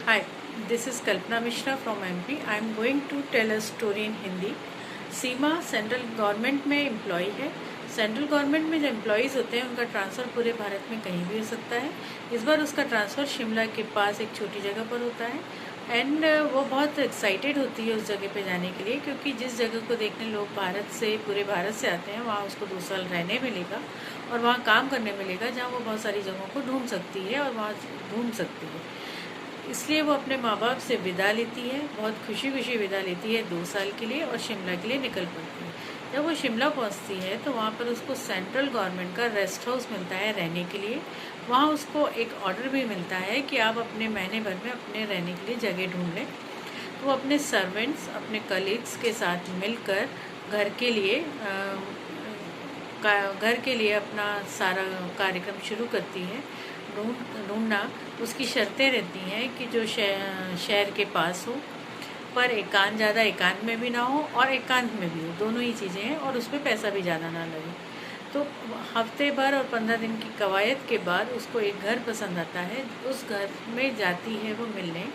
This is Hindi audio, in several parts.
Hi, this is Kalpana Mishra from MP. I am going to tell a story in Hindi. Seema central government में एम्प्लॉय है। सेंट्रल गवर्नमेंट में जो एम्प्लॉयज़ होते हैं उनका ट्रांसफ़र पूरे भारत में कहीं भी हो सकता है। इस बार उसका ट्रांसफ़र शिमला के पास एक छोटी जगह पर होता है एंड वो बहुत एक्साइटेड होती है उस जगह पे जाने के लिए, क्योंकि जिस जगह को देखने लोग पूरे भारत से आते हैं वहाँ उसको 2 साल रहने मिलेगा और वहाँ काम करने मिलेगा, जहाँ वो बहुत सारी जगहों को ढूंढ सकती है और वहाँ घूम सकती है। इसलिए वो अपने माँ बाप से विदा लेती है, बहुत खुशी खुशी विदा लेती है 2 साल के लिए और शिमला के लिए निकल पड़ती है। जब वो शिमला पहुँचती है तो वहाँ पर उसको सेंट्रल गवर्नमेंट का रेस्ट हाउस मिलता है रहने के लिए। वहाँ उसको एक ऑर्डर भी मिलता है कि आप अपने महीने भर में अपने रहने के लिए जगह ढूंढ लें। तो वो अपने सर्वेंट्स, अपने कलीग्स के साथ मिलकर घर के लिए अपना सारा कार्यक्रम शुरू करती है। ढूंढना उसकी शर्तें रहती हैं कि जो शहर के पास हो, पर एकांत ज़्यादा एकांत में भी ना हो और एकांत में भी हो, दोनों ही चीज़ें हैं, और उस पर पैसा भी ज़्यादा ना लगे। तो हफ्ते भर और 15 दिन की कवायद के बाद उसको एक घर पसंद आता है। उस घर में जाती है वो मिलने।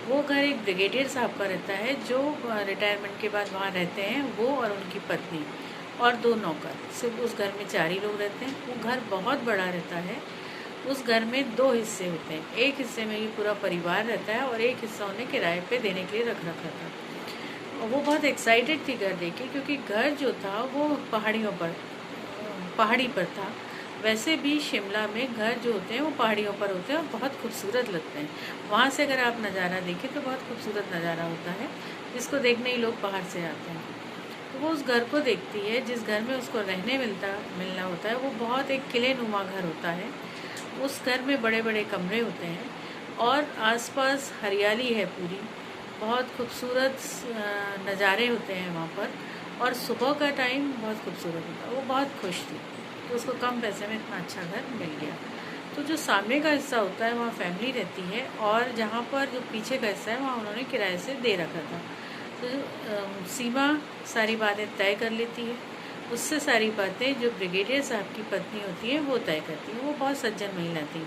वो घर एक ब्रिगेडियर साहब का रहता है जो रिटायरमेंट के बाद वहाँ रहते हैं, वो और उनकी पत्नी और 2 नौकर। सिर्फ उस घर में 4 ही लोग रहते हैं। वो घर बहुत बड़ा रहता है। उस घर में 2 हिस्से होते हैं। एक हिस्से में ये पूरा परिवार रहता है और एक हिस्सा उन्हें किराए पे देने के लिए रख रखा था। और वो बहुत एक्साइटेड थी घर देख के, क्योंकि घर जो था वो पहाड़ी पर था। वैसे भी शिमला में घर जो होते हैं वो पहाड़ियों पर होते हैं और बहुत खूबसूरत लगते हैं। वहाँ से अगर आप नज़ारा देखें तो बहुत खूबसूरत नज़ारा होता है, जिसको देखने ही लोग बाहर से आते हैं। तो वो उस घर को देखती है जिस घर में उसको रहने मिलना होता है। वो बहुत एक किले नुमा घर होता है। उस घर में बड़े बड़े कमरे होते हैं और आसपास हरियाली है पूरी। बहुत खूबसूरत नज़ारे होते हैं वहाँ पर, और सुबह का टाइम बहुत खूबसूरत होता है। वो बहुत खुश थी तो उसको कम पैसे में इतना अच्छा घर मिल गया। तो जो सामने का हिस्सा होता है वहाँ फैमिली रहती है, और जहाँ पर जो पीछे का हिस्सा है वहाँ उन्होंने किराए से दे रखा था। तो सीमा सारी बातें तय कर लेती है। उससे सारी बातें जो ब्रिगेडियर साहब की पत्नी होती है वो तय करती है। वो बहुत सज्जन महिला थी।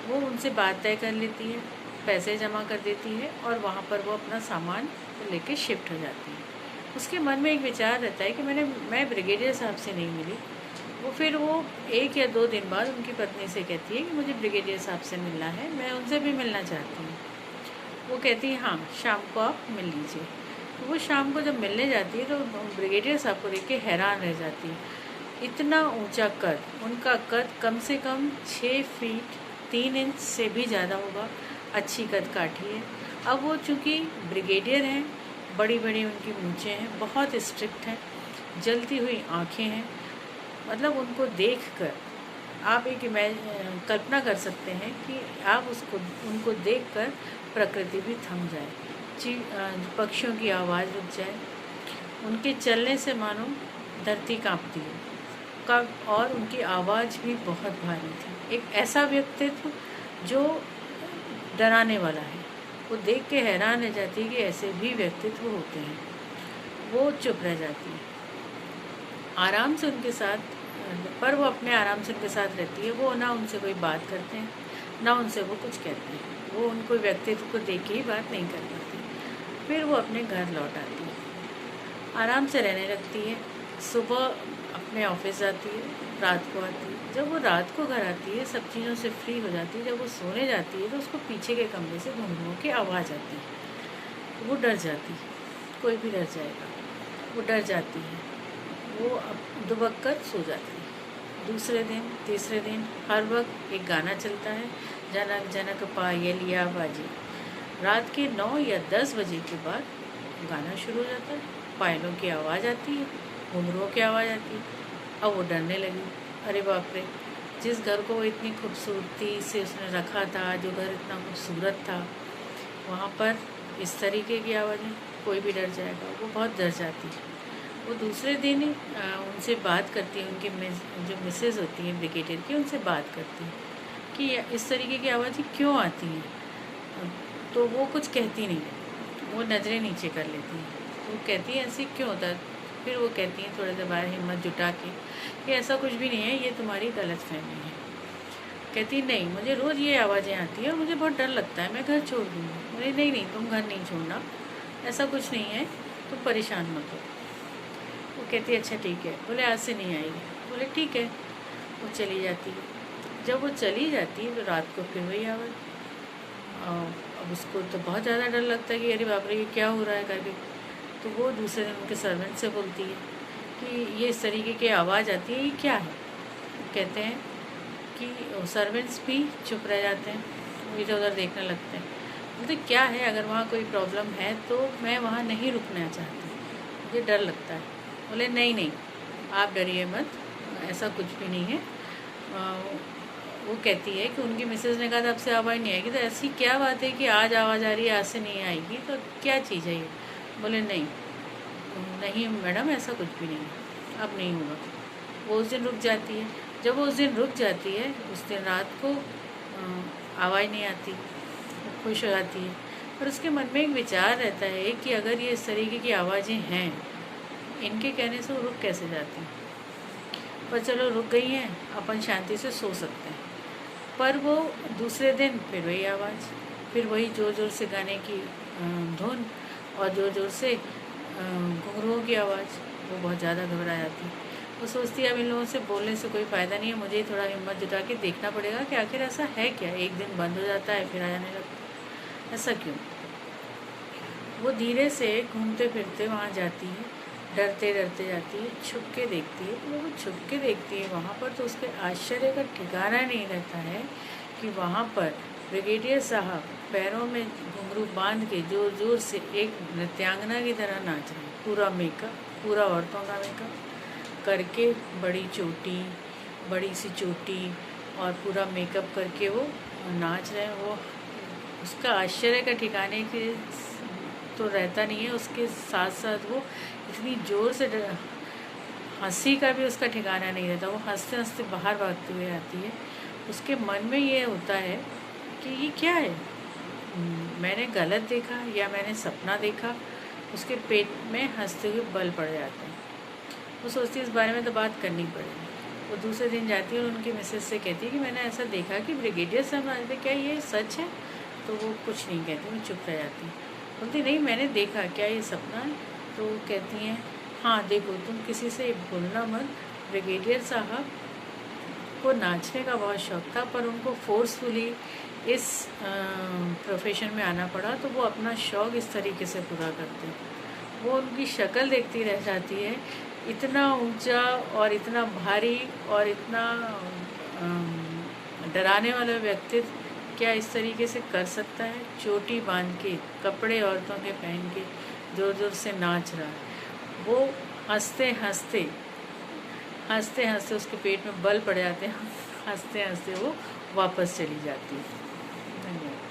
वो उनसे बात तय कर लेती है, पैसे जमा कर देती है और वहाँ पर वो अपना सामान लेके शिफ्ट हो जाती है। उसके मन में एक विचार रहता है कि मैं ब्रिगेडियर साहब से नहीं मिली। वो 1 या 2 दिन बाद उनकी पत्नी से कहती है कि मुझे ब्रिगेडियर साहब से मिलना है, मैं उनसे भी मिलना चाहती हूँ। वो कहती है हाँ, शाम को आप मिल लीजिए। तो वो शाम को जब मिलने जाती है तो ब्रिगेडियर साहब को देख के हैरान रह जाती है। इतना ऊंचा कद, उनका कद कम से कम 6 फीट 3 इंच से भी ज़्यादा होगा। अच्छी कद काठी है। अब वो चूँकि ब्रिगेडियर हैं, बड़ी बड़ी उनकी मूँछें हैं, बहुत स्ट्रिक्ट हैं, जलती हुई आँखें हैं। मतलब उनको देखकर आप कल्पना कर सकते हैं कि आप उनको देखकर प्रकृति भी थम जाए, पक्षियों की आवाज़ रुक जाए। उनके चलने से मानो धरती कांपती है और उनकी आवाज़ भी बहुत भारी थी। एक ऐसा व्यक्तित्व जो डराने वाला है। वो देख के हैरान रह जाती है कि ऐसे भी व्यक्तित्व होते हैं। वो चुप रह जाती है, आराम से उनके साथ, पर वो अपने आराम से उनके साथ रहती है। वो ना उनसे कोई बात करते हैं, ना उनसे वो कुछ कहते हैं। वो उनको व्यक्तित्व को देख के ही बात नहीं कर पाती। फिर वो अपने घर लौट आती है, आराम से रहने लगती है। सुबह अपने ऑफिस जाती है, रात को आती है। जब वो रात को घर आती है, सब चीज़ों से फ्री हो जाती है, जब वो सोने जाती है तो उसको पीछे के कमरे से घुंघरुओं की आवाज़ आती है। वो डर जाती है, कोई भी डर जाएगा। वो डर जाती है, वो अब दुबक कर सो जाती है। दूसरे दिन, तीसरे दिन हर वक्त एक गाना चलता है, जनक जनक पायलिया बाजी। रात के 9 या 10 बजे के बाद गाना शुरू हो जाता है। पायलों की आवाज़ आती है, घुंघरुओं की आवाज़ आती है। अब वो डरने लगी। अरे बाप रे, जिस घर को वो इतनी खूबसूरती से उसने रखा था, जो घर इतना खूबसूरत था, वहाँ पर इस तरीके की आवाज़ें, कोई भी डर जाएगा। वो बहुत डर जाती है। वो दूसरे दिन उनसे बात करती है, उनकी जो मिसेज़ होती हैं ब्रिगेडियर की, उनसे बात करती है कि इस तरीके की आवाज़ें क्यों आती हैं। तो वो कुछ कहती नहीं, वो नज़रें नीचे कर लेती हैं। वो कहती है ऐसे क्यों होता है। फिर वो कहती हैं थोड़ी देर बाद हिम्मत जुटा के कि ऐसा कुछ भी नहीं है, ये तुम्हारी गलतफहमी है। कहती नहीं, मुझे रोज़ ये आवाज़ें आती हैं और मुझे बहुत डर लगता है, मैं घर छोड़ दूँगी। बोले नहीं नहीं, तुम घर नहीं छोड़ना, ऐसा कुछ नहीं है, तुम परेशान मत हो। वो कहती अच्छा ठीक है। बोले आज से नहीं आएगी। बोले ठीक है। वो चली जाती है। जब वो चली जाती है तो रात को फिर वही आवाज़। अब उसको तो बहुत ज़्यादा डर लगता है कि अरे बाप रे ये क्या हो रहा है करके। तो वो दूसरे दिन उनके सर्वेंट से बोलती है कि ये इस तरीके की आवाज़ आती है, ये क्या है। कहते हैं कि सर्वेंट्स भी चुप रह जाते हैं, वो इधर उधर देखने लगते हैं। बोलते क्या है, अगर वहाँ कोई प्रॉब्लम है तो मैं वहाँ नहीं रुकना चाहती, मुझे डर लगता है। बोले नहीं नहीं, आप डरिए मत, ऐसा कुछ भी नहीं है। वो कहती है कि उनकी मिसेज़ ने कहा था आपसे आवाज़ नहीं आएगी, तो ऐसी क्या बात है कि आज आवाज़ आ रही है, आज से नहीं आएगी, तो क्या चीज़ है ये। बोले नहीं नहीं मैडम, ऐसा कुछ भी नहीं है, अब नहीं होगा। वो उस दिन रुक जाती है। जब वो उस दिन रुक जाती है, उस दिन रात को आवाज़ नहीं आती, वो खुश हो जाती है। पर उसके मन में एक विचार रहता है कि अगर ये इस तरीके की आवाज़ें हैं, इनके कहने से वो रुक कैसे जाती हैं। पर चलो रुक गई हैं, अपन शांति से सो सकते हैं। पर वो दूसरे दिन फिर वही आवाज़, फिर वही ज़ोर ज़ोर से गाने की धुन और ज़ोर ज़ोर से घुंघरुओं की आवाज़। वो बहुत ज़्यादा घबरा जाती है। वो सोचती है अब इन लोगों से बोलने से कोई फ़ायदा नहीं है, मुझे ही थोड़ा हिम्मत जुटा के देखना पड़ेगा कि आखिर ऐसा है क्या। एक दिन बंद हो जाता है फिर आ जाने लगता है, ऐसा क्यों। वो धीरे से घूमते फिरते वहाँ जाती है, डरते डरते जाती है, छुप के देखती है। तो वो छुप के देखती है वहाँ पर, तो उसके आश्चर्य का ठिकाना नहीं रहता है कि वहाँ पर ब्रिगेडियर साहब पैरों में घुंघरू बांध के जोर जोर से एक नृत्यांगना की तरह नाच रहे हैं। पूरा मेकअप, पूरा औरतों का मेकअप करके, बड़ी चोटी, बड़ी सी चोटी और पूरा मेकअप करके वो नाच रहे हैं। वो उसका आश्चर्य का ठिकाने के तो रहता नहीं है, उसके साथ साथ वो इतनी ज़ोर से हंसी का भी उसका ठिकाना नहीं रहता। वो हंसते हंसते बाहर भागते हुए आती है। उसके मन में ये होता है कि ये क्या है, मैंने गलत देखा या मैंने सपना देखा। उसके पेट में हंसते हुए बल पड़ जाते हैं। वो सोचती है इस बारे में तो बात करनी पड़ेगी। वो दूसरे दिन जाती है और उनकी मिसेज से कहती है कि मैंने ऐसा देखा कि ब्रिगेडियर साहब आज पे, क्या ये सच है। तो वो कुछ नहीं कहती, वो चुप रह जाती है। बोलती नहीं मैंने देखा, क्या ये सपना है। तो कहती हैं हाँ देखो, तुम किसी से बोलना मत, ब्रिगेडियर साहब को नाचने का बहुत शौक़ था, पर उनको फोर्सफुली इस प्रोफेशन में आना पड़ा, तो वो अपना शौक़ इस तरीके से पूरा करते हैं। वो उनकी शक्ल देखती रह जाती है, इतना ऊंचा और इतना भारी और इतना डराने वाला व्यक्तित्व क्या इस तरीके से कर सकता है। चोटी बांध के, कपड़े औरतों के पहन के ज़ोर ज़ोर से नाच रहा है। वो हंसते हंसते उसके पेट में बल पड़ जाते हैं। हंसते हंसते वो वापस चली जाती है। धन्यवाद।